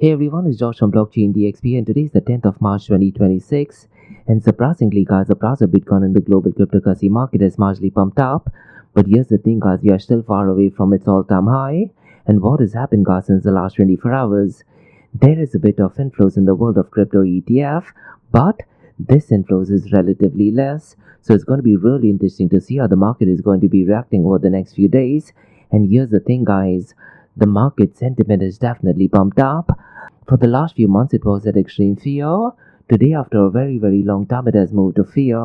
Hey everyone, it's Josh from Blockchain DXB and today is the 10th of March 2026. And surprisingly guys, the price of Bitcoin in the global cryptocurrency market has marginally pumped up. But here's the thing guys, we are still far away from its all-time high. And what has happened guys since the last 24 hours? There is a bit of inflows in the world of crypto ETF, but this inflows is relatively less. So it's going to be really interesting to see how the market is going to be reacting over the next few days. And here's the thing guys, the market sentiment is definitely pumped up. For the last few months, it was at extreme fear. Today, after a very long time, it has moved to fear.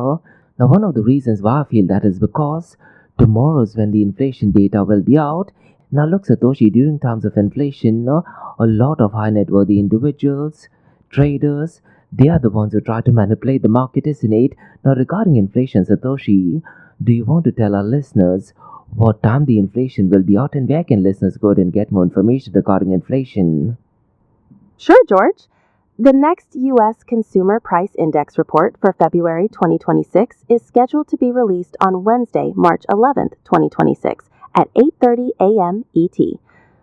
Now, one of the reasons why I feel that is because tomorrow is when the inflation data will be out. Now, look, Satoshi, during times of inflation, a lot of high net worthy individuals, traders, they are the ones who try to manipulate the market, isn't it? Now, regarding inflation, Satoshi, do you want to tell our listeners what time the inflation will be out and where can listeners go and get more information regarding inflation? Sure, George. The next U.S. Consumer Price Index report for February 2026 is scheduled to be released on Wednesday, March 11th, 2026 at 8:30 a.m. ET.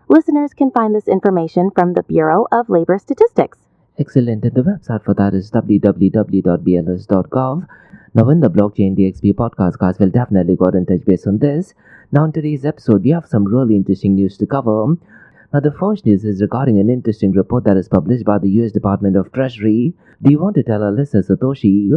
Listeners can find this information from the Bureau of Labor Statistics. Excellent. And the website for that is www.bls.gov. Now, in the Blockchain DXB podcast, guys, will definitely go in touch based on this. Now, in today's episode, we have some really interesting news to cover. Now, the first news is regarding an interesting report that is published by the US Department of Treasury. Do you want to tell our listeners, Satoshi,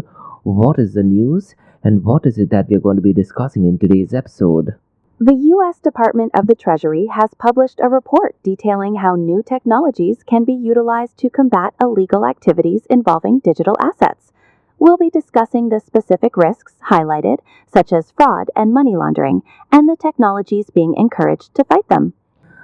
what is the news and what is it that we are going to be discussing in today's episode? The U.S. Department of the Treasury has published a report detailing how new technologies can be utilized to combat illegal activities involving digital assets. We'll be discussing the specific risks highlighted, such as fraud and money laundering, and the technologies being encouraged to fight them.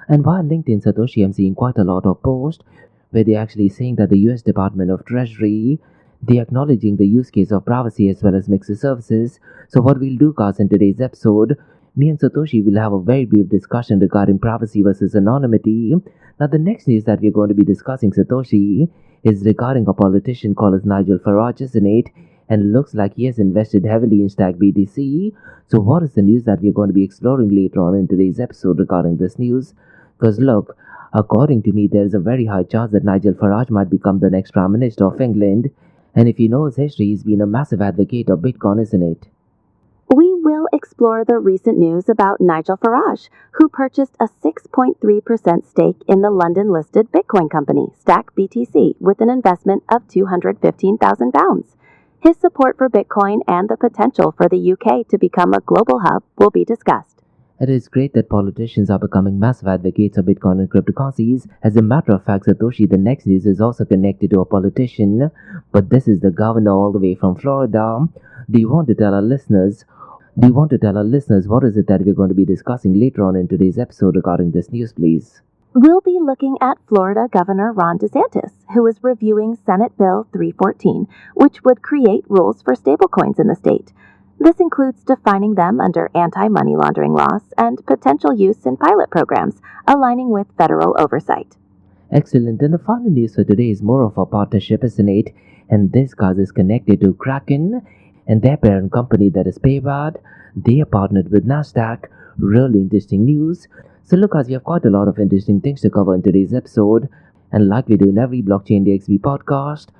And while LinkedIn, Satoshi, I'm seeing quite a lot of posts where they're actually saying that the US Department of Treasury, they're acknowledging the use case of privacy as well as mixed services. So what we'll do, guys, in today's episode, me and Satoshi will have a very brief discussion regarding privacy versus anonymity. Now, the next news that we're going to be discussing, Satoshi, is regarding a politician called as Nigel Farage, isn't it? And looks like he has invested heavily in Stack BTC. So what is the news that we're going to be exploring later on in today's episode regarding this news? Because look, according to me, there is a very high chance that Nigel Farage might become the next Prime Minister of England. And if you know his history, he's been a massive advocate of Bitcoin, isn't it? We will explore the recent news about Nigel Farage, who purchased a 6.3% stake in the London-listed Bitcoin company, Stack BTC, with an investment of £215,000. His support for Bitcoin and the potential for the UK to become a global hub will be discussed. It is great that politicians are becoming massive advocates of Bitcoin and cryptocurrencies. As a matter of fact, Satoshi, the next news is also connected to a politician, but this is the governor all the way from Florida. Do you want to tell our listeners what is it that we're going to be discussing later on in today's episode regarding this news, please? We'll be looking at Florida Governor Ron DeSantis, who is reviewing Senate Bill 314, which would create rules for stablecoins in the state. This includes defining them under anti-money laundering laws and potential use in pilot programs, aligning with federal oversight. Excellent. And the final news for today is more of a partnership, isn't it? And this cause is connected to Kraken and their parent company, that is Paypal. They are partnered with Nasdaq. Really interesting news. So look, guys, we have quite a lot of interesting things to cover in today's episode. And like we do in every Blockchain DXB podcast,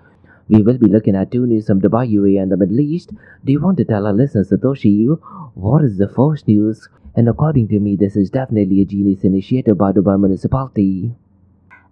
we will be looking at two news from Dubai, UAE and the Middle East. Do you want to tell our listeners, Satoshi, what is the first news? And according to me, this is definitely a genius initiative by Dubai municipality.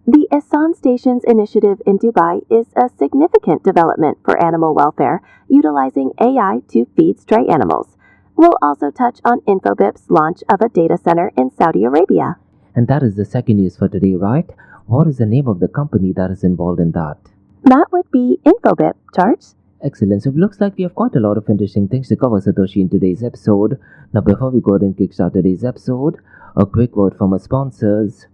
The Ehsan Stations initiative in Dubai is a significant development for animal welfare, utilizing AI to feed stray animals. We'll also touch on Infobip's launch of a data center in Saudi Arabia. And that is the second news for today, right? What is the name of the company that is involved in that? That would be Infobip, George. Excellent. So it looks like we have quite a lot of interesting things to cover, Satoshi, in today's episode. Now, before we go ahead and kickstart today's episode, a quick word from our sponsors.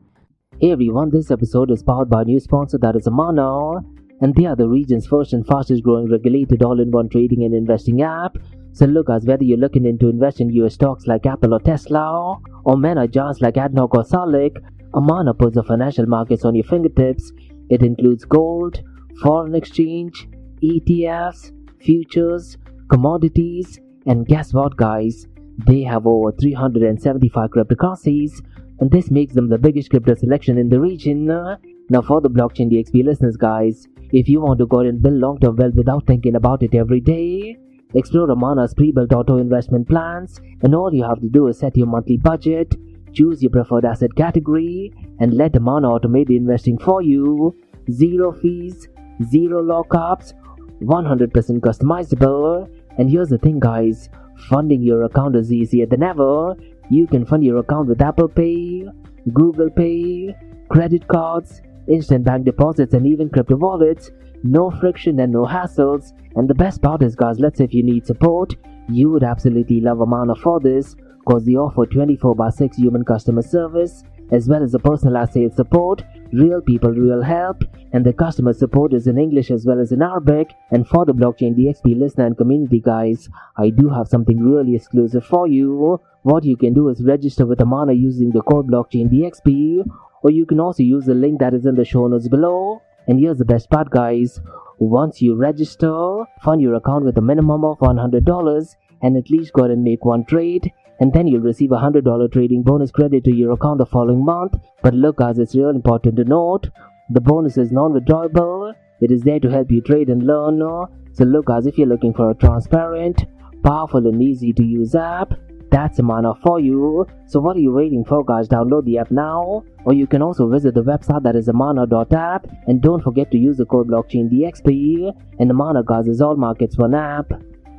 Hey everyone, this episode is powered by a new sponsor, that is Amana, and they are the region's first and fastest growing regulated all-in-one trading and investing app. So look, guys, whether you're looking into invest in US stocks like Apple or Tesla, or mega giants like ADNOC or Salik, Amana puts the financial markets on your fingertips. It includes gold, foreign exchange, ETFs, futures, commodities, and guess what, guys? They have over 375 cryptocurrencies, and this makes them the biggest crypto selection in the region. Now for the blockchain DXB listeners guys, if you want to go and build long-term wealth without thinking about it every day, explore Amana's pre-built auto investment plans, and all you have to do is set your monthly budget, choose your preferred asset category, and let Amana automate the investing for you. Zero fees, zero lockups, 100% customizable. And here's the thing guys, funding your account is easier than ever. You can fund your account with Apple Pay, Google Pay, credit cards, instant bank deposits, and even crypto wallets. No friction and no hassles. And the best part is guys, let's say if you need support, you would absolutely love Amana for this, because they offer 24/6 human customer service, as well as a personalized sales support, real people, real help, and the customer support is in English as well as in Arabic. And for the blockchain DXB listener and community guys, I do have something really exclusive for you. What you can do is register with Amana using the code blockchain DXB, or you can also use the link that is in the show notes below. And here's the best part guys, once you register, fund your account with a minimum of $100 and at least go ahead and make one trade, and then you'll receive a $100 trading bonus credit to your account the following month. But look guys, it's real important to note, the bonus is non-withdrawable. It is there to help you trade and learn. So look guys, if you're looking for a transparent, powerful and easy to use app, that's Amana for you. So what are you waiting for guys? Download the app now, or you can also visit the website that is amana.app, and don't forget to use the code blockchain DXB. And Amana guys is all markets one app.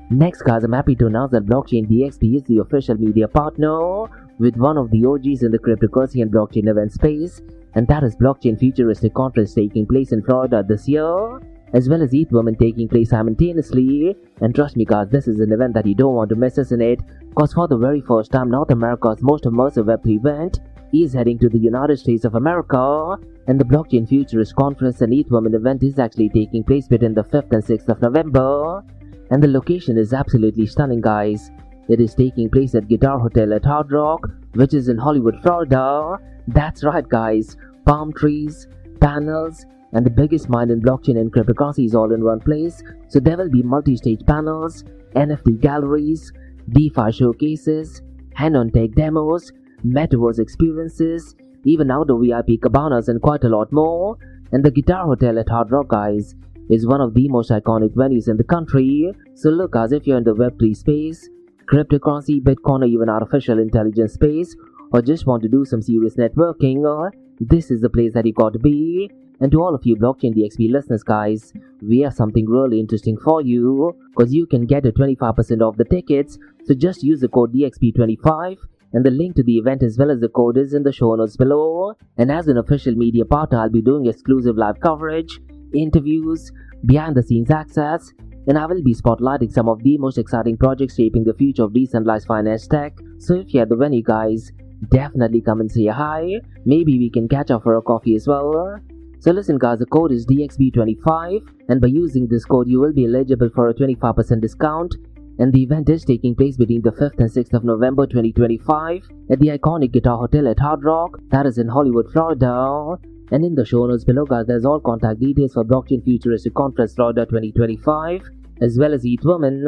Next guys, I'm happy to announce that blockchain DXB is the official media partner with one of the OGs in the cryptocurrency and blockchain event space, and that is Blockchain Futuristic Conference taking place in Florida this year, as well as ETH Women taking place simultaneously. And trust me guys, this is an event that you don't want to miss, isn't it? Because for the very first time, North America's most immersive Web3 event is heading to the United States of America, and the Blockchain Futurist Conference and ETH Women event is actually taking place between the 5th and 6th of November. And the location is absolutely stunning guys. It is taking place at Guitar Hotel at Hard Rock, which is in Hollywood, Florida. That's right guys, palm trees, panels, and the biggest mind in blockchain and cryptocurrency is all in one place. So there will be multi-stage panels, NFT galleries, DeFi showcases, hand-on tech demos, metaverse experiences, even outdoor VIP cabanas, and quite a lot more. And the Guitar Hotel at Hard Rock guys is one of the most iconic venues in the country. So look guys, if you're in the Web3 space, cryptocurrency, Bitcoin, or even artificial intelligence space, or just want to do some serious networking, this is the place that you got to be. And to all of you blockchain DXB listeners guys, we have something really interesting for you, because you can get a 25% off the tickets. So just use the code DXB25, and the link to the event as well as the code is in the show notes below. And as an official media partner, I'll be doing exclusive live coverage, interviews, behind the scenes access, and I will be spotlighting some of the most exciting projects shaping the future of decentralized finance tech. So if you're at the venue guys, definitely come and say hi. Maybe we can catch up for a coffee as well. So listen guys, the code is DXB25, and by using this code you will be eligible for a 25% discount. And the event is taking place between the 5th and 6th of November 2025 at the iconic Guitar Hotel at Hard Rock, that is in Hollywood, Florida. And in the show notes below guys, there's all contact details for Blockchain Futuristic Conference Florida 2025, as well as ETH Women.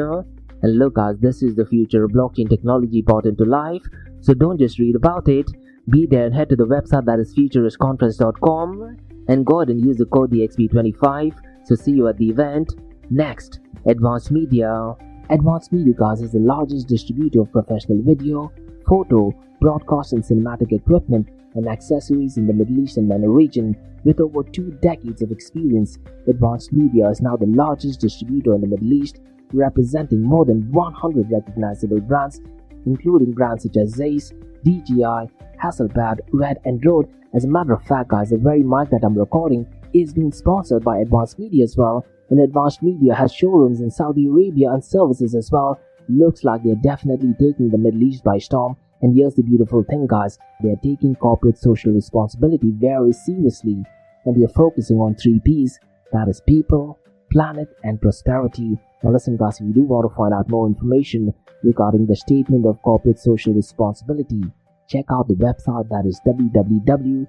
And look guys, this is the future of blockchain technology brought into life, so don't just read about it, be there and head to the website that is futuristconference.com, and go ahead and use the code DXB25. So see you at the event. Next, Advanced Media. Advanced Media guys is the largest distributor of professional video, photo, broadcast and cinematic equipment and accessories in the Middle East and MENA region. With over 2 decades of experience, Advanced Media is now the largest distributor in the Middle East, representing more than 100 recognizable brands, including brands such as Zeiss, DJI, Hasselblad, Red and Rode. As a matter of fact guys, the very mic that I'm recording is being sponsored by Advanced Media as well, and Advanced Media has showrooms in Saudi Arabia and services as well. Looks like they're definitely taking the Middle East by storm. And here's the beautiful thing guys, they're taking corporate social responsibility very seriously, and they're focusing on 3 P's, that is people, planet and prosperity. Now listen guys, if you do want to find out more information regarding the statement of corporate social responsibility, check out the website that is www.amt.tv.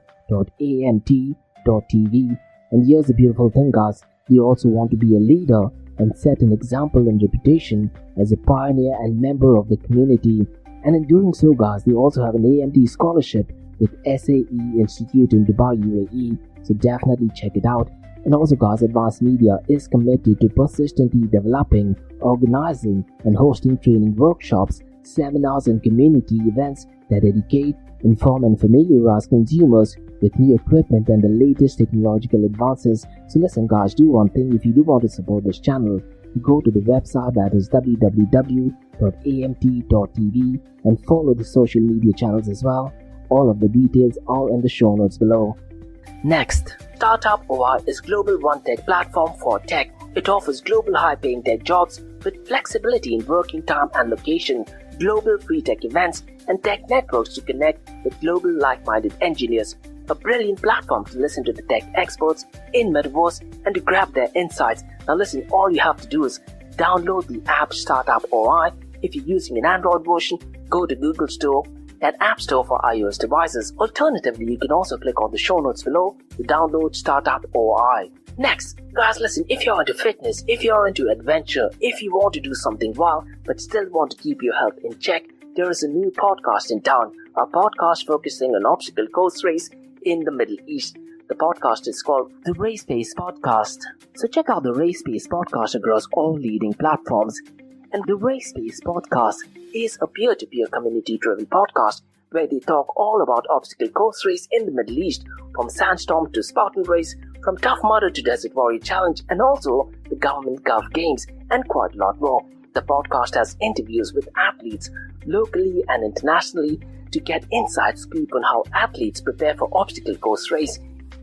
And here's the beautiful thing guys, they also want to be a leader and set an example and reputation as a pioneer and member of the community. And in doing so guys, they also have an AMT scholarship with SAE Institute in Dubai, UAE, so definitely check it out. And also guys, Advanced Media is committed to persistently developing, organizing and hosting training workshops, seminars and community events that educate, inform and familiarize consumers with new equipment and the latest technological advances. So listen guys, do one thing. If you do want to support this channel, go to the website, that is www.amt.tv, and follow the social media channels as well. All of the details are in the show notes below. Next, Startup OI is global one tech platform for tech. It offers global high-paying tech jobs with flexibility in working time and location, global free tech events, and tech networks to connect with global like-minded engineers. A brilliant platform to listen to the tech experts in Metaverse and to grab their insights. Now listen, all you have to do is download the app Startup OI. If you're using an Android version, go to Google Store and App Store for iOS devices. Alternatively, you can also click on the show notes below to download Startup OI. Next, guys, listen, if you're into fitness, if you're into adventure, if you want to do something wild but still want to keep your health in check, there is a new podcast in town, a podcast focusing on obstacle course race in the Middle East. The podcast is called the Race Pace Podcast. So check out the Race Pace Podcast across all leading platforms. And the Race Pace Podcast is a peer-to-peer community-driven podcast where they talk all about obstacle course race in the Middle East, from Sandstorm to Spartan Race, from Tough Mudder to Desert Warrior Challenge, and also the Government Gov Games, and quite a lot more. The podcast has interviews with athletes locally and internationally to get inside scoop on how athletes prepare for obstacle course race.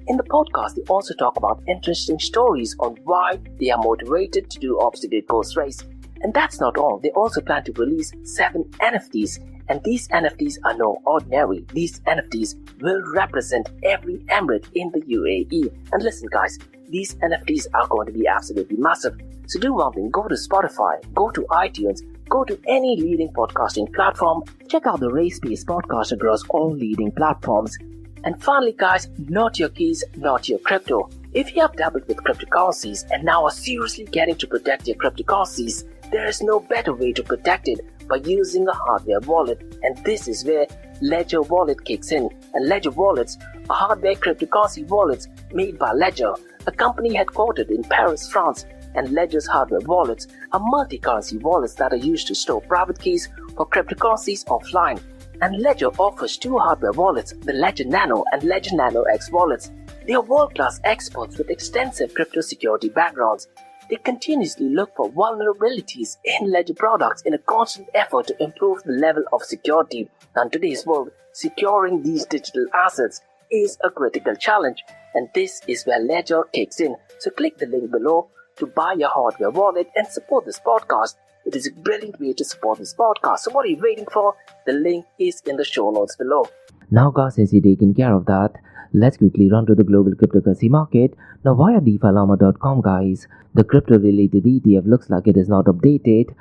In the podcast, they also talk about interesting stories on why they are motivated to do obstacle course race. And that's not all. They also plan to release 7 NFTs. And these NFTs are no ordinary. These NFTs will represent every emirate in the UAE. And listen guys, these NFTs are going to be absolutely massive. So do one thing, go to Spotify, go to iTunes, go to any leading podcasting platform, check out the Race Pace Podcast across all leading platforms. And finally guys, not your keys, not your crypto. If you have dabbled with cryptocurrencies and now are seriously getting to protect your cryptocurrencies, there is no better way to protect it by using a hardware wallet, and this is where Ledger Wallet kicks in. And Ledger Wallets are hardware cryptocurrency wallets made by Ledger, a company headquartered in Paris, France. And Ledger's hardware wallets are multi-currency wallets that are used to store private keys for cryptocurrencies offline. And Ledger offers 2 hardware wallets, the Ledger Nano and Ledger Nano X wallets. They are world-class experts with extensive crypto security backgrounds. They continuously look for vulnerabilities in Ledger products in a constant effort to improve the level of security. Now, in today's world, securing these digital assets is a critical challenge, and this is where Ledger kicks in. So click the link below to buy your hardware wallet and support this podcast. It is a brilliant way to support this podcast. So what are you waiting for? The link is in the show notes below. Now guys, since you've taken care of that, let's quickly run to the global cryptocurrency market. Now via DeFiLlama.com guys, the crypto related ETF looks like it is not updated,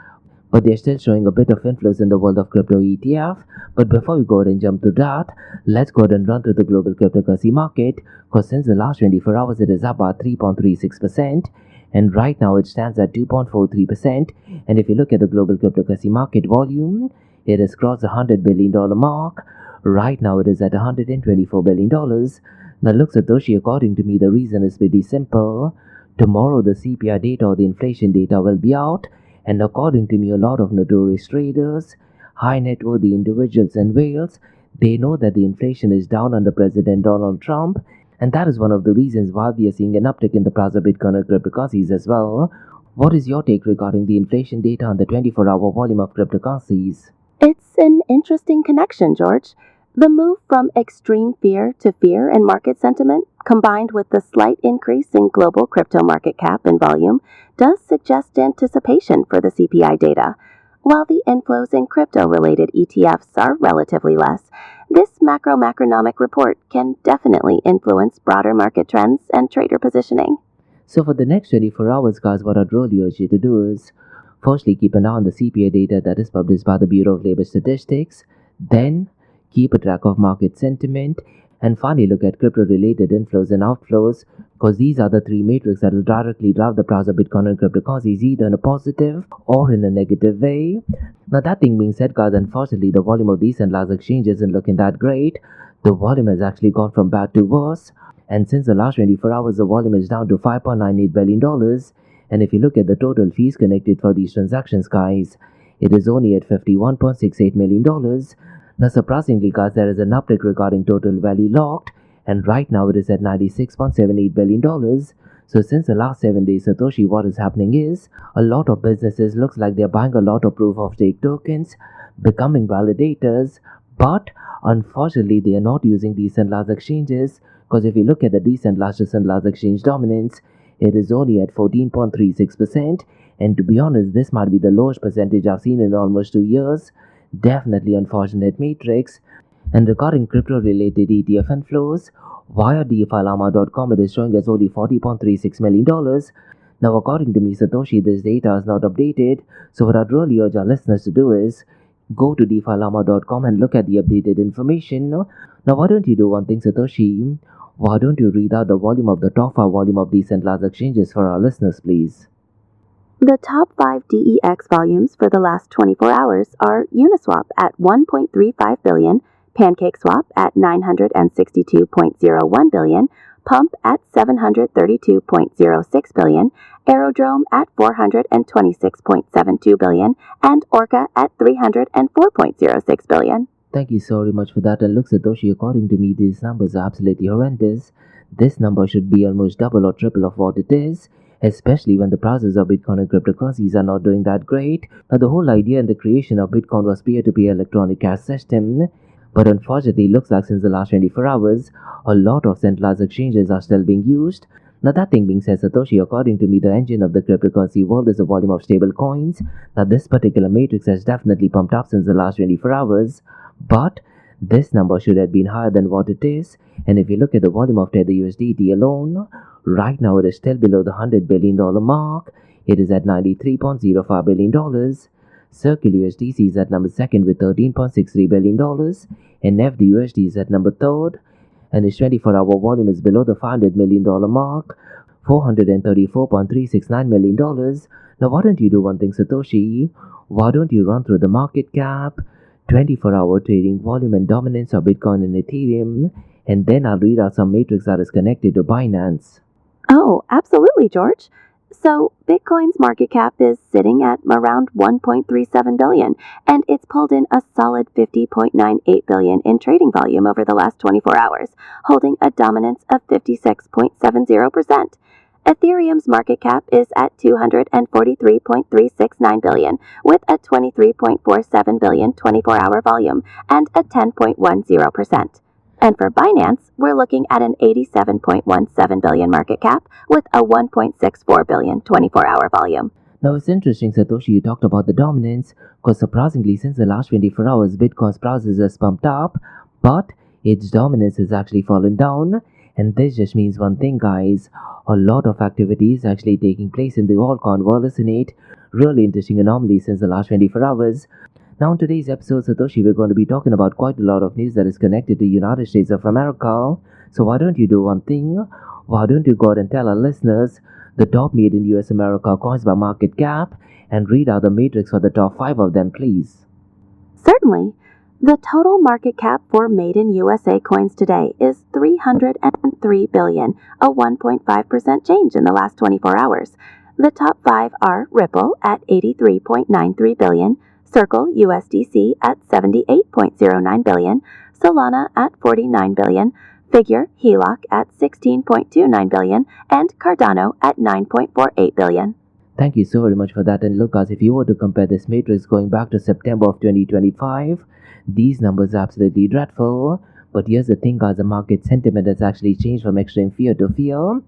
but they're still showing a bit of influence in the world of crypto ETF. But before we go ahead and jump to that, let's go ahead and run to the global cryptocurrency market, because since the last 24 hours it is up by 3.36%, and right now it stands at 2.43%. And if you look at the global cryptocurrency market volume, it has crossed the $100 billion mark. Right now it is at $124 billion. Now look, Satoshi, according to me, the reason is pretty simple. Tomorrow the CPI data or the inflation data will be out, and according to me, a lot of notorious traders, high net worthy individuals and whales, they know that the inflation is down under President Donald Trump, and that is one of the reasons why we are seeing an uptick in the price of Bitcoin and cryptocurrencies as well. What is your take regarding the inflation data on the 24-hour volume of cryptocurrencies? It's an interesting connection, George. The move from extreme fear to fear in market sentiment, combined with the slight increase in global crypto market cap and volume, does suggest anticipation for the CPI data. While the inflows in crypto-related ETFs are relatively less, this macroeconomic report can definitely influence broader market trends and trader positioning. So for the next 24 hours, guys, what I'd really urge you to do is, firstly, keep an eye on the CPI data that is published by the Bureau of Labor Statistics. Then, keep a track of market sentiment. And finally, look at crypto-related inflows and outflows, because these are the three metrics that will directly drive the price of Bitcoin and cryptocurrencies either in a positive or in a negative way. Now, that thing being said, guys, unfortunately, the volume of decentralized exchanges isn't looking that great. The volume has actually gone from bad to worse. And since the last 24 hours, the volume is down to $5.98 billion. And if you look at the total fees connected for these transactions, guys, it is only at $51.68 million. Now, surprisingly, guys, there is an uptick regarding total value locked, and right now it is at $96.78 billion. So since the last 7 days, Satoshi, what is happening is a lot of businesses looks like they're buying a lot of proof of stake tokens, becoming validators, but unfortunately they are not using decentralized exchanges, because if you look at the decentralized exchange dominance, it is only at 14.36%, and to be honest, this might be the lowest percentage I've seen in almost 2 years. Definitely unfortunate matrix. And regarding crypto-related ETF inflows, via DeFiLlama.com, it is showing as only $40.36 million. Now, according to me, Satoshi, this data is not updated. So what I'd really urge our listeners to do is go to DeFiLlama.com and look at the updated information. Now, why don't you do one thing, Satoshi? Why don't you read out the volume of the top 5 volume of decentralized exchanges for our listeners, please? The top 5 DEX volumes for the last 24 hours are Uniswap at 1.35 billion, PancakeSwap at 962.01 billion, Pump at 732.06 billion, Aerodrome at 426.72 billion, and Orca at 304.06 billion. Thank you so very much for that. And look, Satoshi, according to me, these numbers are absolutely horrendous. This number should be almost double or triple of what it is, especially when the prices of Bitcoin and cryptocurrencies are not doing that great. Now, the whole idea and the creation of Bitcoin was peer-to-peer electronic cash system, but unfortunately, it looks like since the last 24 hours, a lot of centralized exchanges are still being used. Now, that thing being said, Satoshi, according to me, the engine of the cryptocurrency world is the volume of stable coins. Now, this particular matrix has definitely pumped up since the last 24 hours, but this number should have been higher than what it is. And if you look at the volume of Tether USDT alone, right now it is still below the $100 billion mark. It is at $93.05 billion. Circle USDC is at number 2nd with $13.63 billion. And FDUSD is at number 3rd. And its 24-hour volume is below the $500 million mark, $434.369 million. Now, why don't you do one thing, Satoshi? Why don't you run through the market cap, 24-hour trading volume and dominance of Bitcoin and Ethereum, and then I'll read out some matrix that is connected to Binance. Oh, absolutely, George. So, Bitcoin's market cap is sitting at around 1.37 billion, and it's pulled in a solid 50.98 billion in trading volume over the last 24 hours, holding a dominance of 56.70%. Ethereum's market cap is at 243.369 billion, with a 23.47 billion 24-hour volume and a 10.10%. And for Binance, we're looking at an 87.17 billion market cap with a 1.64 billion 24-hour volume. Now, it's interesting, Satoshi, you talked about the dominance, because surprisingly, since the last 24 hours, Bitcoin's prices has pumped up, but its dominance has actually fallen down. And this just means one thing, guys. A lot of activity is actually taking place in the altcoin world, isn't it? Really interesting anomaly since the last 24 hours. Now, in today's episode, Satoshi, we're going to be talking about quite a lot of news that is connected to the United States of America. So why don't you do one thing? Why don't you go ahead and tell our listeners the top made in US America coins by market cap and read out the matrix for the top 5 of them, please? Certainly. The total market cap for made in USA coins today is $303 billion, a 1.5% change in the last 24 hours. The top 5 are Ripple at $83.93 billion, Circle USDC at $78.09 billion, Solana at $49 billion, Figure HELOC at $16.29 billion, and Cardano at $9.48 billion. Thank you so very much for that. And look, guys, if you were to compare this matrix going back to September of 2025, these numbers are absolutely dreadful. But here's the thing, guys, the market sentiment has actually changed from extreme fear to fear.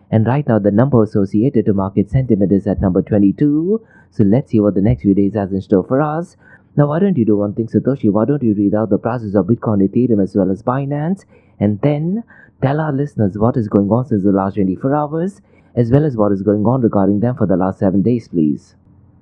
And right now, the number associated to market sentiment is at number 22. So let's see what the next few days has in store for us. Now, why don't you do one thing, Satoshi? Why don't you read out the prices of Bitcoin, Ethereum, as well as Binance, and then tell our listeners what is going on since the last 24 hours, as well as what is going on regarding them for the last 7 days, please?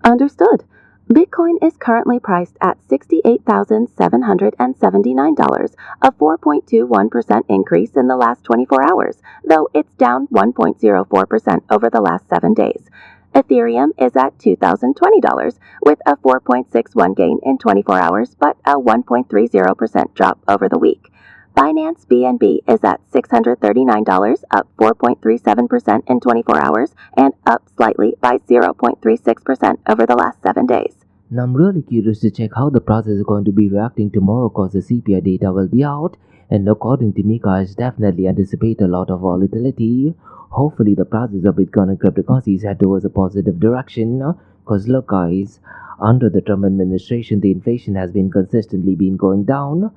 Understood. Bitcoin is currently priced at $68,779, a 4.21% increase in the last 24 hours, though it's down 1.04% over the last 7 days. Ethereum is at $2,020, with a 4.61 gain in 24 hours, but a 1.30% drop over the week. Binance BNB is at $639, up 4.37% in 24 hours, and up slightly by 0.36% over the last 7 days. Now I'm really curious to check how the process is going to be reacting tomorrow because the CPI data will be out, and according to me guys, definitely anticipate a lot of volatility. Hopefully the prices of Bitcoin and cryptocurrencies head towards a positive direction, because look guys, under the Trump administration the inflation has been consistently going down,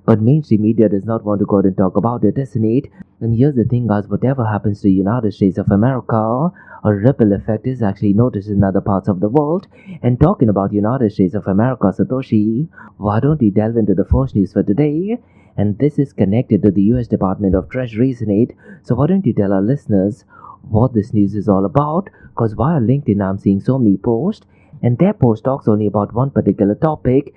but mainstream media does not want to go out and talk about it, isn't it? And here's the thing guys, whatever happens to the United States of America, a ripple effect is actually noticed in other parts of the world. And talking about United States of America, Satoshi, why don't we delve into the first news for today? And this is connected to the US Department of Treasury, isn't it? So why don't you tell our listeners what this news is all about? Because via LinkedIn I'm seeing so many posts, and their post talks only about one particular topic.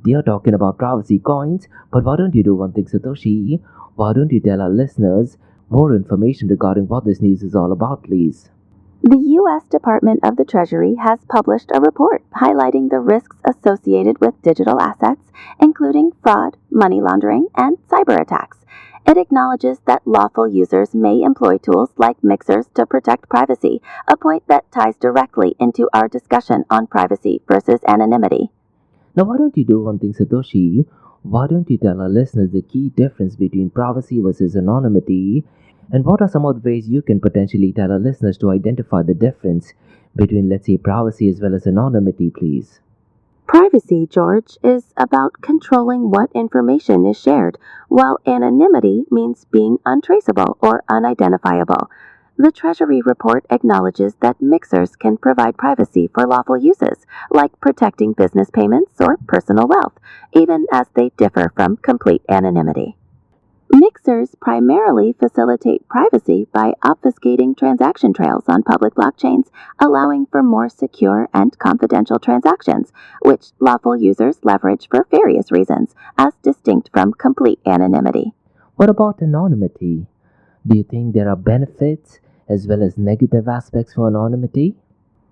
They are talking about privacy coins, but why don't you do one thing, Satoshi? Why don't you tell our listeners more information regarding what this news is all about, please? The U.S. Department of the Treasury has published a report highlighting the risks associated with digital assets, including fraud, money laundering, and cyber attacks. It acknowledges that lawful users may employ tools like mixers to protect privacy, a point that ties directly into our discussion on privacy versus anonymity. Now why don't you do one thing, Satoshi? Why don't you tell our listeners the key difference between privacy versus anonymity? And what are some of the ways you can potentially tell our listeners to identify the difference between, let's say, privacy as well as anonymity, please? Privacy, George, is about controlling what information is shared, while anonymity means being untraceable or unidentifiable. The Treasury report acknowledges that mixers can provide privacy for lawful uses, like protecting business payments or personal wealth, even as they differ from complete anonymity. Mixers primarily facilitate privacy by obfuscating transaction trails on public blockchains, allowing for more secure and confidential transactions, which lawful users leverage for various reasons, as distinct from complete anonymity. What about anonymity? Do you think there are benefits as well as negative aspects for anonymity?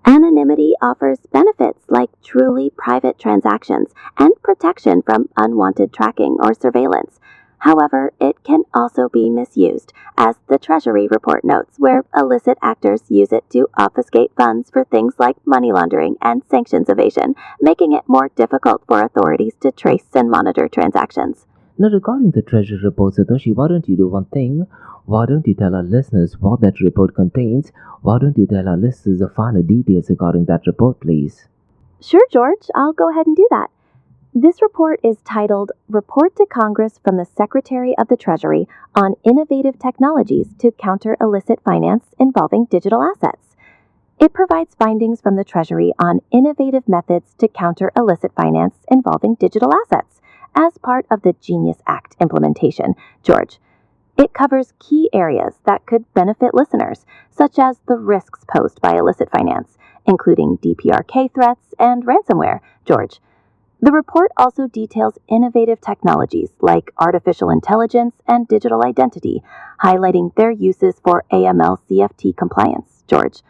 Anonymity offers benefits like truly private transactions and protection from unwanted tracking or surveillance. However, it can also be misused, as the Treasury report notes, where illicit actors use it to obfuscate funds for things like money laundering and sanctions evasion, making it more difficult for authorities to trace and monitor transactions. Now, regarding the Treasury report, Satoshi, why don't you do one thing? Why don't you tell our listeners what that report contains? Why don't you tell our listeners the finer details regarding that report, please? Sure, George, I'll go ahead and do that. This report is titled Report to Congress from the Secretary of the Treasury on Innovative Technologies to Counter Illicit Finance Involving Digital Assets. It provides findings from the Treasury on innovative methods to counter illicit finance involving digital assets as part of the Genius Act implementation. George, it covers key areas that could benefit listeners, such as the risks posed by illicit finance, including DPRK threats and ransomware. George, the report also details innovative technologies like artificial intelligence and digital identity, highlighting their uses for AML-CFT compliance. George,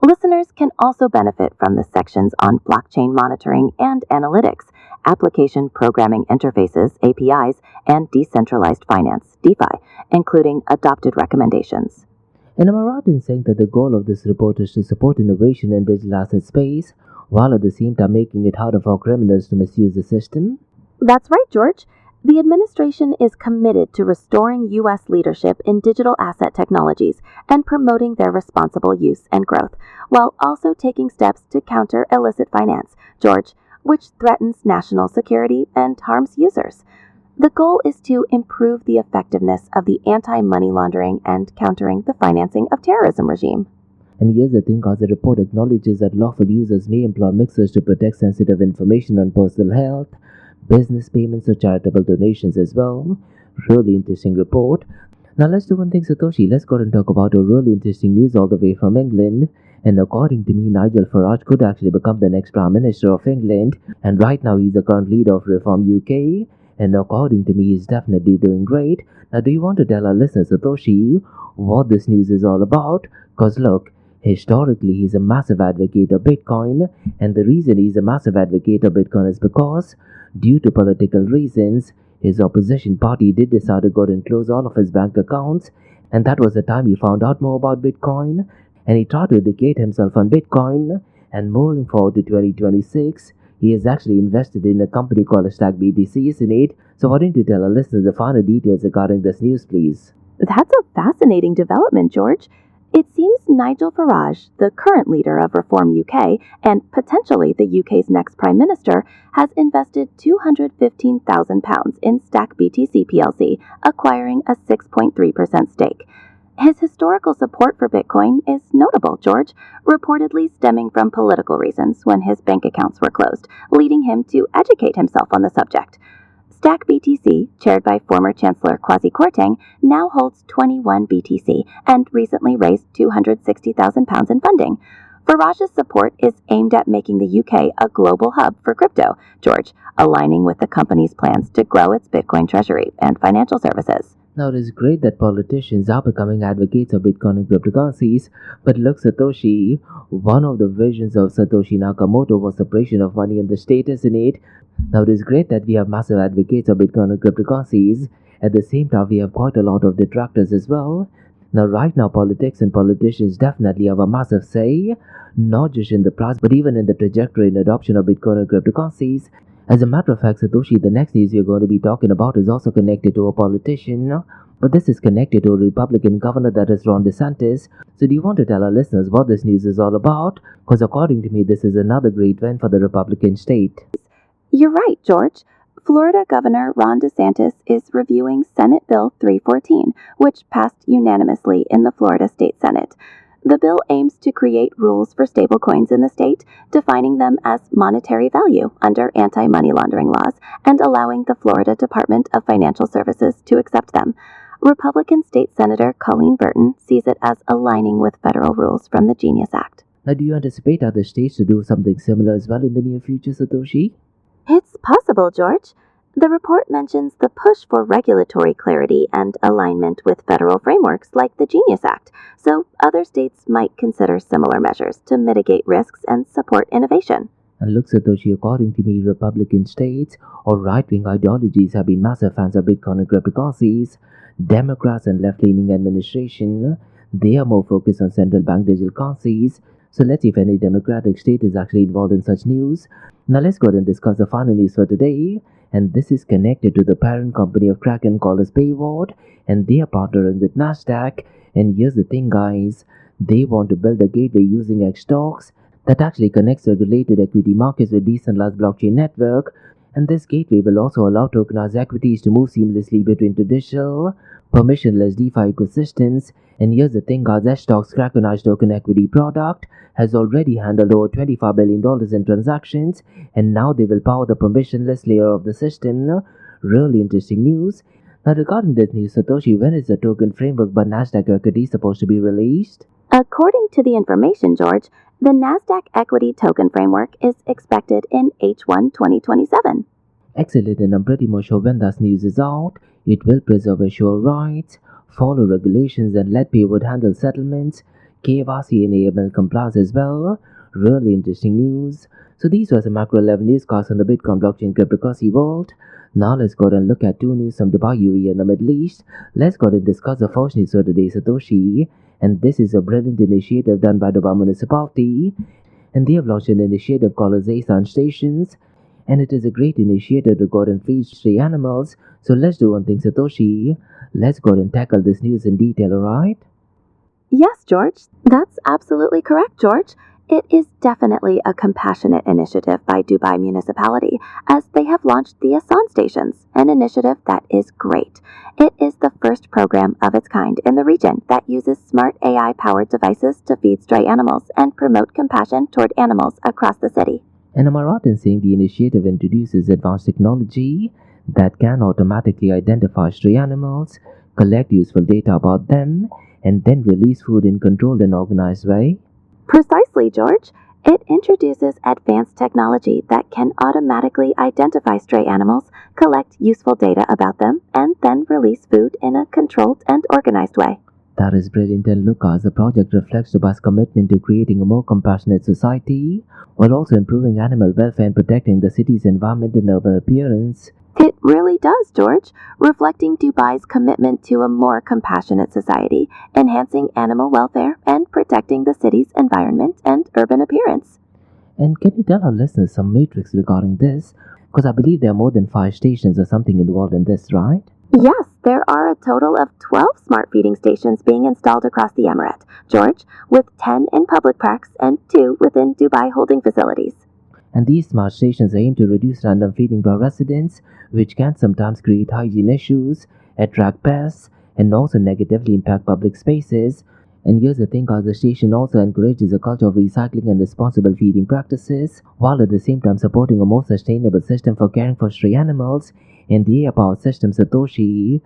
listeners can also benefit from the sections on blockchain monitoring and analytics, application programming interfaces, APIs, and decentralized finance, DeFi, including adopted recommendations. And am I right in saying that the goal of this report is to support innovation in digital asset space, while at the same time making it harder for criminals to misuse the system? That's right, George. The administration is committed to restoring U.S. leadership in digital asset technologies and promoting their responsible use and growth, while also taking steps to counter illicit finance, George, which threatens national security and harms users. The goal is to improve the effectiveness of the anti-money laundering and countering the financing of terrorism regime. And here's the thing, guys, the report acknowledges that lawful users may employ mixers to protect sensitive information on personal health, business payments, or charitable donations as well. Really interesting report. Now let's do one thing, Satoshi. Let's go and talk about a really interesting news all the way from England. And according to me, Nigel Farage could actually become the next Prime Minister of England. And right now, he's the current leader of Reform UK. And according to me, he's definitely doing great. Now, do you want to tell our listeners, Satoshi, what this news is all about? Because look, historically, he's a massive advocate of Bitcoin. And the reason he's a massive advocate of Bitcoin is because, due to political reasons, his opposition party did decide to go and close all of his bank accounts, and that was the time he found out more about Bitcoin, and he tried to educate himself on Bitcoin. And moving forward to 2026, he has actually invested in a company called Stack BTC, isn't it? So why don't you tell our listeners the finer details regarding this news, please? That's a fascinating development, George. It seems Nigel Farage, the current leader of Reform UK and potentially the UK's next Prime Minister, has invested £215,000 in Stack BTC plc, acquiring a 6.3% stake. His historical support for Bitcoin is notable, George, reportedly stemming from political reasons when his bank accounts were closed, leading him to educate himself on the subject. Stack BTC, chaired by former Chancellor Kwasi Kwarteng, now holds 21 BTC and recently raised £260,000 in funding. Farage's support is aimed at making the UK a global hub for crypto, George, aligning with the company's plans to grow its Bitcoin treasury and financial services. Now, it is great that politicians are becoming advocates of Bitcoin and cryptocurrencies, but look, Satoshi, one of the visions of Satoshi Nakamoto was separation of money and the state, isn't it? Now, it is great that we have massive advocates of Bitcoin and cryptocurrencies. At the same time, we have quite a lot of detractors as well. Now, right now, politics and politicians definitely have a massive say, not just in the price, but even in the trajectory and adoption of Bitcoin and cryptocurrencies. As a matter of fact, Satoshi, the next news we're going to be talking about is also connected to a politician, but this is connected to a Republican governor, that is Ron DeSantis. So do you want to tell our listeners what this news is all about? Because according to me, this is another great win for the Republican state. You're right, George. Florida Governor Ron DeSantis is reviewing Senate Bill 314, which passed unanimously in the Florida State Senate. The bill aims to create rules for stablecoins in the state, defining them as monetary value under anti-money laundering laws and allowing the Florida Department of Financial Services to accept them. Republican State Senator Colleen Burton sees it as aligning with federal rules from the Genius Act. Now, do you anticipate other states to do something similar as well in the near future, Satoshi? It's possible, George. The report mentions the push for regulatory clarity and alignment with federal frameworks like the Genius Act, so other states might consider similar measures to mitigate risks and support innovation. And look, Satoshi, according to me, Republican states or right-wing ideologies have been massive fans of Bitcoin and cryptocurrencies. Democrats and left-leaning administration, they are more focused on central bank digital currencies. So let's see if any Democratic state is actually involved in such news. Now let's go ahead and discuss the final news for today. And this is connected to the parent company of Kraken called as Payward, and they are partnering with Nasdaq. And here's the thing, guys, they want to build a gateway using X-Talks that actually connects regulated equity markets with decentralized blockchain network. And this gateway will also allow tokenized equities to move seamlessly between traditional, permissionless DeFi ecosystems. And here's the thing, guys, X-Talks Krakenized token equity product has already handled over $25 billion in transactions, and now they will power the permissionless layer of the system. Really interesting news. Now, regarding this news, Satoshi, when is the token framework by Nasdaq equity supposed to be released? According to the information, George, the Nasdaq Equity Token Framework is expected in H1 2027. Excellent, and I'm pretty much sure when that news is out, it will preserve issuer rights, follow regulations, and let Payward handle settlements, KYC and AML compliance as well. Really interesting news. So these were some macro level newscasts on the Bitcoin blockchain cryptocurrency world. Now let's go and look at two news from Dubai, UAE and the Middle East. Let's go and discuss the first news for today, Satoshi. And this is a brilliant initiative done by Dubai municipality. And they have launched an initiative called as Zaysan Stations. And it is a great initiative to go and feed stray animals. So let's do one thing, Satoshi. Let's go and tackle this news in detail, alright? Yes, George. That's absolutely correct, George. It is definitely a compassionate initiative by Dubai Municipality, as they have launched the Asan Stations, an initiative that is great. It is the first program of its kind in the region that uses smart AI-powered devices to feed stray animals and promote compassion toward animals across the city. And am I right in saying the initiative introduces advanced technology that can automatically identify stray animals, collect useful data about them, and then release food in controlled and organized way? Precisely, George. It introduces advanced technology that can automatically identify stray animals, collect useful data about them, and then release food in a controlled and organized way. That is brilliant, and Lucas, the project reflects Dubai's commitment to creating a more compassionate society while also improving animal welfare and protecting the city's environment and urban appearance. It really does, George, reflecting Dubai's commitment to a more compassionate society, enhancing animal welfare, and protecting the city's environment and urban appearance. And can you tell our listeners some metrics regarding this? Because I believe there are more than 5 stations or something involved in this, right? Yes, there are a total of 12 smart feeding stations being installed across the Emirate, George, with 10 in public parks and 2 within Dubai holding facilities. And these smart stations aim to reduce random feeding by residents, which can sometimes create hygiene issues, attract pests, and also negatively impact public spaces. And here's the thing, guys, the station also encourages a culture of recycling and responsible feeding practices, while at the same time supporting a more sustainable system for caring for stray animals. And the AI-powered system Satoshi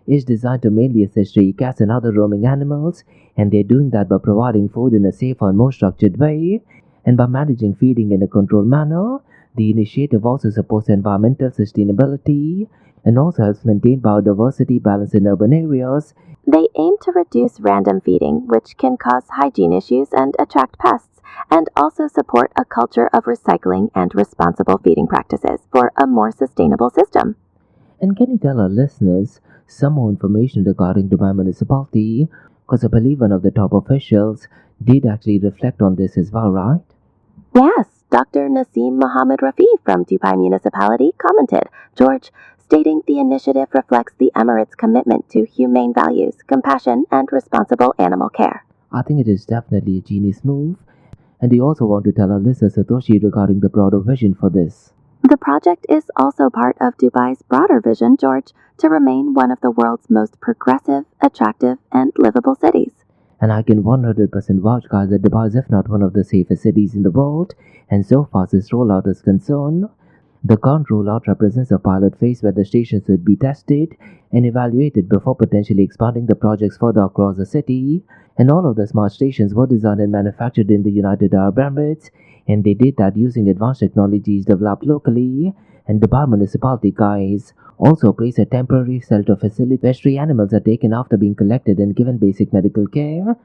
is designed to mainly assist stray cats and other roaming animals, and they're doing that by providing food in a safer and more structured way. And by managing feeding in a controlled manner, the initiative also supports environmental sustainability and also helps maintain biodiversity balance in urban areas. They aim to reduce random feeding, which can cause hygiene issues and attract pests, and also support a culture of recycling and responsible feeding practices for a more sustainable system. And can you tell our listeners some more information regarding Dubai municipality? Because I believe one of the top officials did actually reflect on this as well, right? Yes, Dr. Naseem Mohammed Rafi from Dubai Municipality commented, George, stating the initiative reflects the Emirates' commitment to humane values, compassion, and responsible animal care. I think it is definitely a genius move. And we also want to tell our listeners Satoshi regarding the broader vision for this. The project is also part of Dubai's broader vision, George, to remain one of the world's most progressive, attractive, and livable cities. And I can 100% vouch, guys, that Dubai is if not one of the safest cities in the world. And so far as this rollout is concerned, the current rollout represents a pilot phase where the stations would be tested and evaluated before potentially expanding the projects further across the city. And all of the smart stations were designed and manufactured in the United Arab Emirates, and they did that using advanced technologies developed locally. And Dubai municipality, guys, also operates a temporary shelter facility where stray animals are taken after being collected and given basic medical care.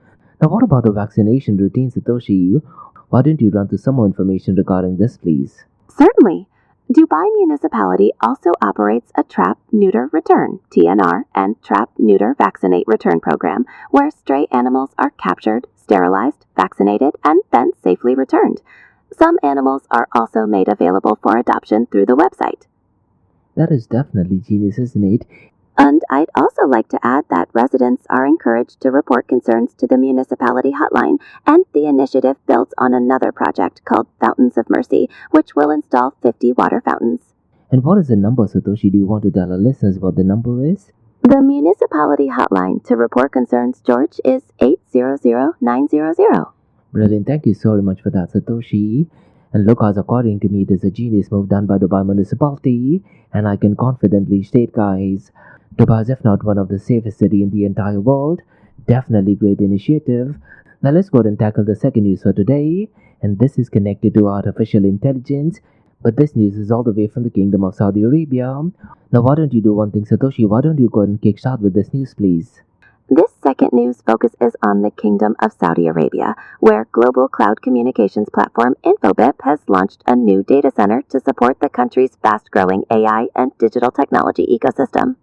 Now, what about the vaccination routine, Satoshi? Why don't you run through some more information regarding this, please? Certainly. Dubai Municipality also operates a Trap, Neuter, Return (TNR) and Trap, Neuter, Vaccinate, Return program, where stray animals are captured, sterilized, vaccinated, and then safely returned. Some animals are also made available for adoption through the website. That is definitely genius, isn't it? And I'd also like to add that residents are encouraged to report concerns to the municipality hotline, and the initiative builds on another project called Fountains of Mercy, which will install 50 water fountains. And what is the number, Satoshi? Do you want to tell our listeners what the number is? The municipality hotline to report concerns, George, is 800-900. Brilliant. Thank you so much for that, Satoshi. And look, as according to me, it is a genius move done by Dubai municipality, and I can confidently state, guys, Dubai is if not one of the safest city in the entire world. Definitely great initiative. Now let's go ahead and tackle the second news for today, and this is connected to artificial intelligence. But this news is all the way from the Kingdom of Saudi Arabia. Now why don't you do one thing, Satoshi? Why don't you go ahead and kickstart with this news, please? This second news focuses on the Kingdom of Saudi Arabia, where global cloud communications platform Infobip has launched a new data center to support the country's fast-growing AI and digital technology ecosystem.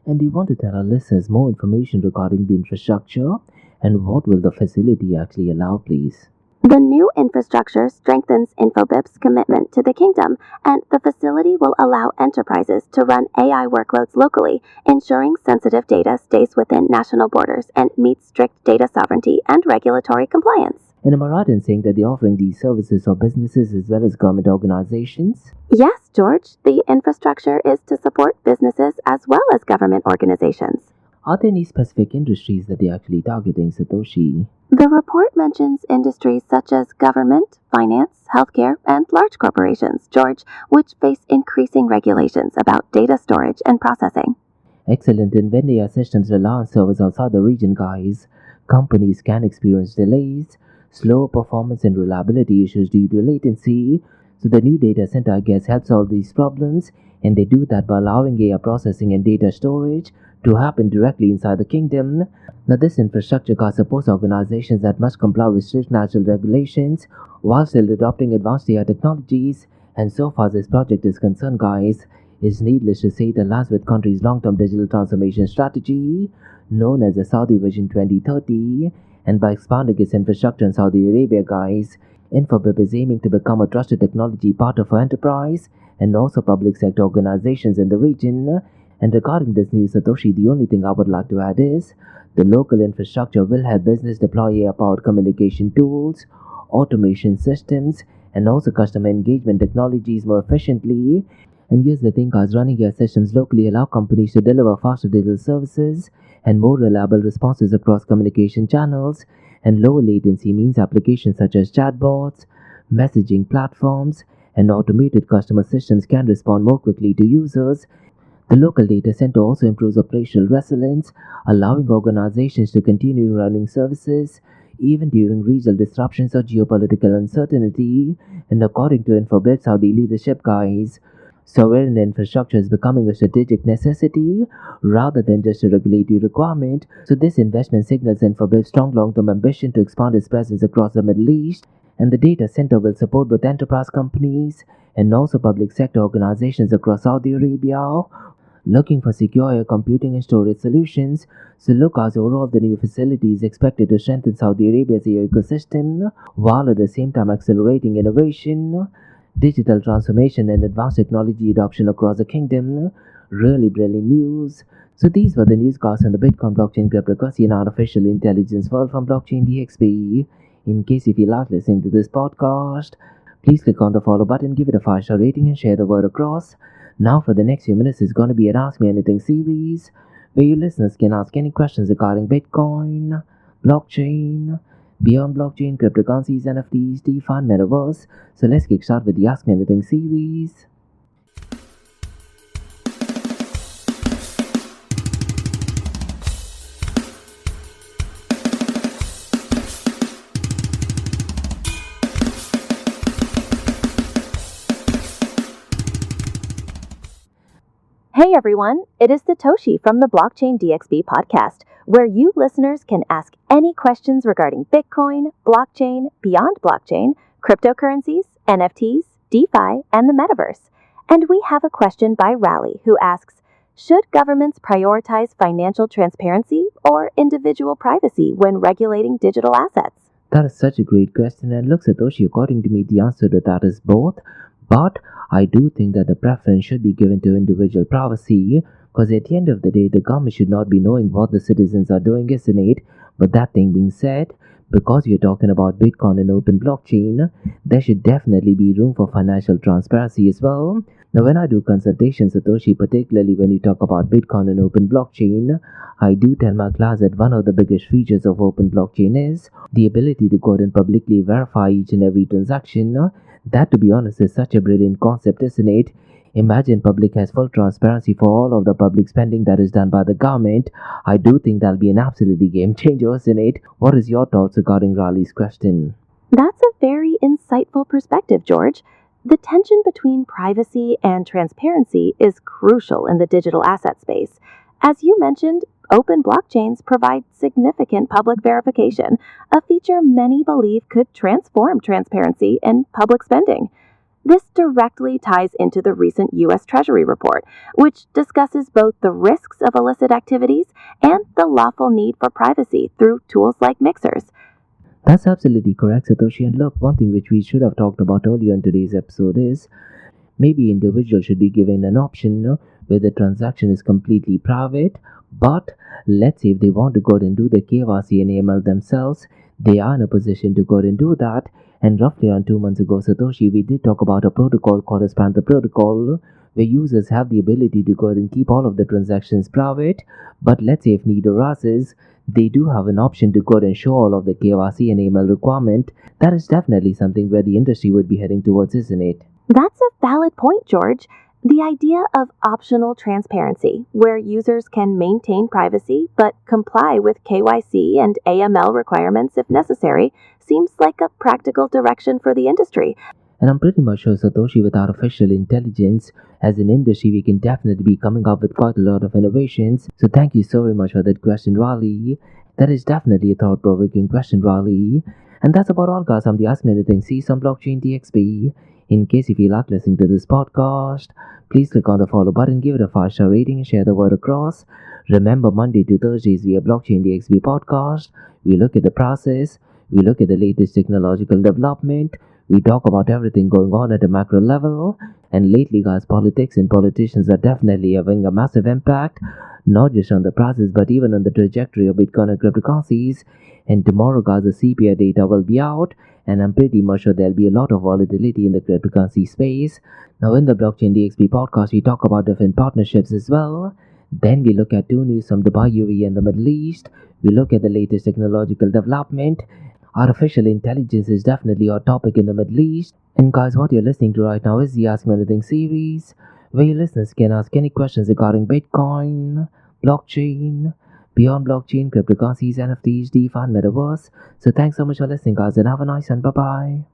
And we want to tell our listeners more information regarding the infrastructure and what will the facility actually allow, please. The new infrastructure strengthens Infobip's commitment to the kingdom, and the facility will allow enterprises to run AI workloads locally, ensuring sensitive data stays within national borders and meets strict data sovereignty and regulatory compliance. And am I right in saying that they're offering these services for businesses as well as government organizations? Yes, George, the infrastructure is to support businesses as well as government organizations. Are there any specific industries that they're actually targeting, Satoshi? The report mentions industries such as government, finance, healthcare, and large corporations, George, which face increasing regulations about data storage and processing. Excellent, and when their systems rely on servers outside the region, guys, companies can experience delays, slow performance, and reliability issues due to latency. So the new data center, I guess, helps solve these problems, and they do that by allowing AI processing and data storage to happen directly inside the kingdom. Now, this infrastructure can support organizations that must comply with strict national regulations while still adopting advanced AI technologies. And so far as this project is concerned, guys, it's needless to say it aligns with country's long-term digital transformation strategy, known as the Saudi Vision 2030, and by expanding its infrastructure in Saudi Arabia, guys, Infobip is aiming to become a trusted technology partner for enterprise and also public sector organizations in the region. And regarding this new Satoshi, the only thing I would like to add is the local infrastructure will help business deploy AI-powered communication tools, automation systems, and also customer engagement technologies more efficiently. And here's the thing, guys, running your systems locally allow companies to deliver faster digital services and more reliable responses across communication channels. And lower latency means applications such as chatbots, messaging platforms, and automated customer systems can respond more quickly to users. The local data center also improves operational resilience, allowing organizations to continue running services even during regional disruptions or geopolitical uncertainty. And according to Infobip Saudi leadership, guys, sovereign infrastructure is becoming a strategic necessity rather than just a regulatory requirement. So this investment signals Infobip's strong long-term ambition to expand its presence across the Middle East, and the data center will support both enterprise companies and also public sector organizations across Saudi Arabia looking for secure computing and storage solutions. So look, as overall the new facility is expected to strengthen Saudi Arabia's AI ecosystem while at the same time accelerating innovation, digital transformation, and advanced technology adoption across the kingdom. Really brilliant news. So these were the newscasts on the Bitcoin blockchain, cryptocurrency, and artificial intelligence world from Blockchain DXB. In case if you like listening to this podcast, please click on the follow button, give it a 5-star rating, and share the word across. Now for the next few minutes is going to be an Ask Me Anything series where you listeners can ask any questions regarding Bitcoin, blockchain, beyond blockchain, cryptocurrencies, NFTs, DeFi, and Metaverse. So let's kick start with the Ask Me Anything series. Hey everyone, it is Satoshi from the Blockchain DXB podcast, where you listeners can ask any questions regarding Bitcoin, blockchain, beyond blockchain, cryptocurrencies, NFTs, DeFi, and the metaverse. And we have a question by Rally who asks, should governments prioritize financial transparency or individual privacy when regulating digital assets? That is such a great question, and look, Satoshi, according to me, the answer to that is both. But I do think that the preference should be given to individual privacy, because at the end of the day, the government should not be knowing what the citizens are doing, isn't it? But that thing being said, because we're talking about Bitcoin and open blockchain, there should definitely be room for financial transparency as well. Now, when I do consultations, Satoshi, particularly when you talk about Bitcoin and open blockchain, I do tell my class that one of the biggest features of open blockchain is the ability to go and publicly verify each and every transaction. That, to be honest, is such a brilliant concept, isn't it? Imagine public has full transparency for all of the public spending that is done by the government. I do think that'll be an absolutely game changer, isn't it? What is your thoughts regarding Raleigh's question? That's a very insightful perspective, George. The tension between privacy and transparency is crucial in the digital asset space. As you mentioned, open blockchains provide significant public verification, a feature many believe could transform transparency in public spending. This directly ties into the recent U.S. Treasury report, which discusses both the risks of illicit activities and the lawful need for privacy through tools like mixers. That's absolutely correct, Satoshi. And look, one thing which we should have talked about earlier in today's episode is maybe individuals should be given an option where the transaction is completely private, but let's say if they want to go and do the KYC and AML themselves, they are in a position to go and do that. And roughly around 2 months ago, Satoshi, we did talk about a protocol called as Panther Protocol, where users have the ability to go and keep all of the transactions private, but let's say if need arises, they do have an option to go and show all of the KYC and AML requirement. That is definitely something where the industry would be heading towards, isn't it? That's a valid point, George. The idea of optional transparency, where users can maintain privacy but comply with KYC and AML requirements if necessary, seems like a practical direction for the industry. And I'm pretty much sure Satoshi, with artificial intelligence, as an industry, we can definitely be coming up with quite a lot of innovations. So thank you so very much for that question, Raleigh. That is definitely a thought-provoking question, Raleigh. And that's about all, guys. I'm the Ask Me Anything Sees on Blockchain DXB. In case if you like listening to this podcast, please click on the follow button, give it a 5-star rating, and share the word across. Remember, Monday to Thursdays, we have Blockchain DXB podcast. We look at the process, we look at the latest technological development, we talk about everything going on at a macro level. And lately, guys, politics and politicians are definitely having a massive impact, not just on the process, but even on the trajectory of Bitcoin and cryptocurrencies. And tomorrow, guys, the CPI data will be out, and I'm pretty much sure there'll be a lot of volatility in the cryptocurrency space. Now, in the Blockchain DXB podcast, we talk about different partnerships as well. Then we look at two news from Dubai, UAE, and the Middle East. We look at the latest technological development. Artificial intelligence is definitely our topic in the Middle East. And guys, what you're listening to right now is the Ask Me Anything series, where your listeners can ask any questions regarding Bitcoin, blockchain, beyond blockchain, cryptocurrencies, NFTs, DeFi, and Metaverse. So thanks so much for listening, guys, and have a nice one. Bye-bye.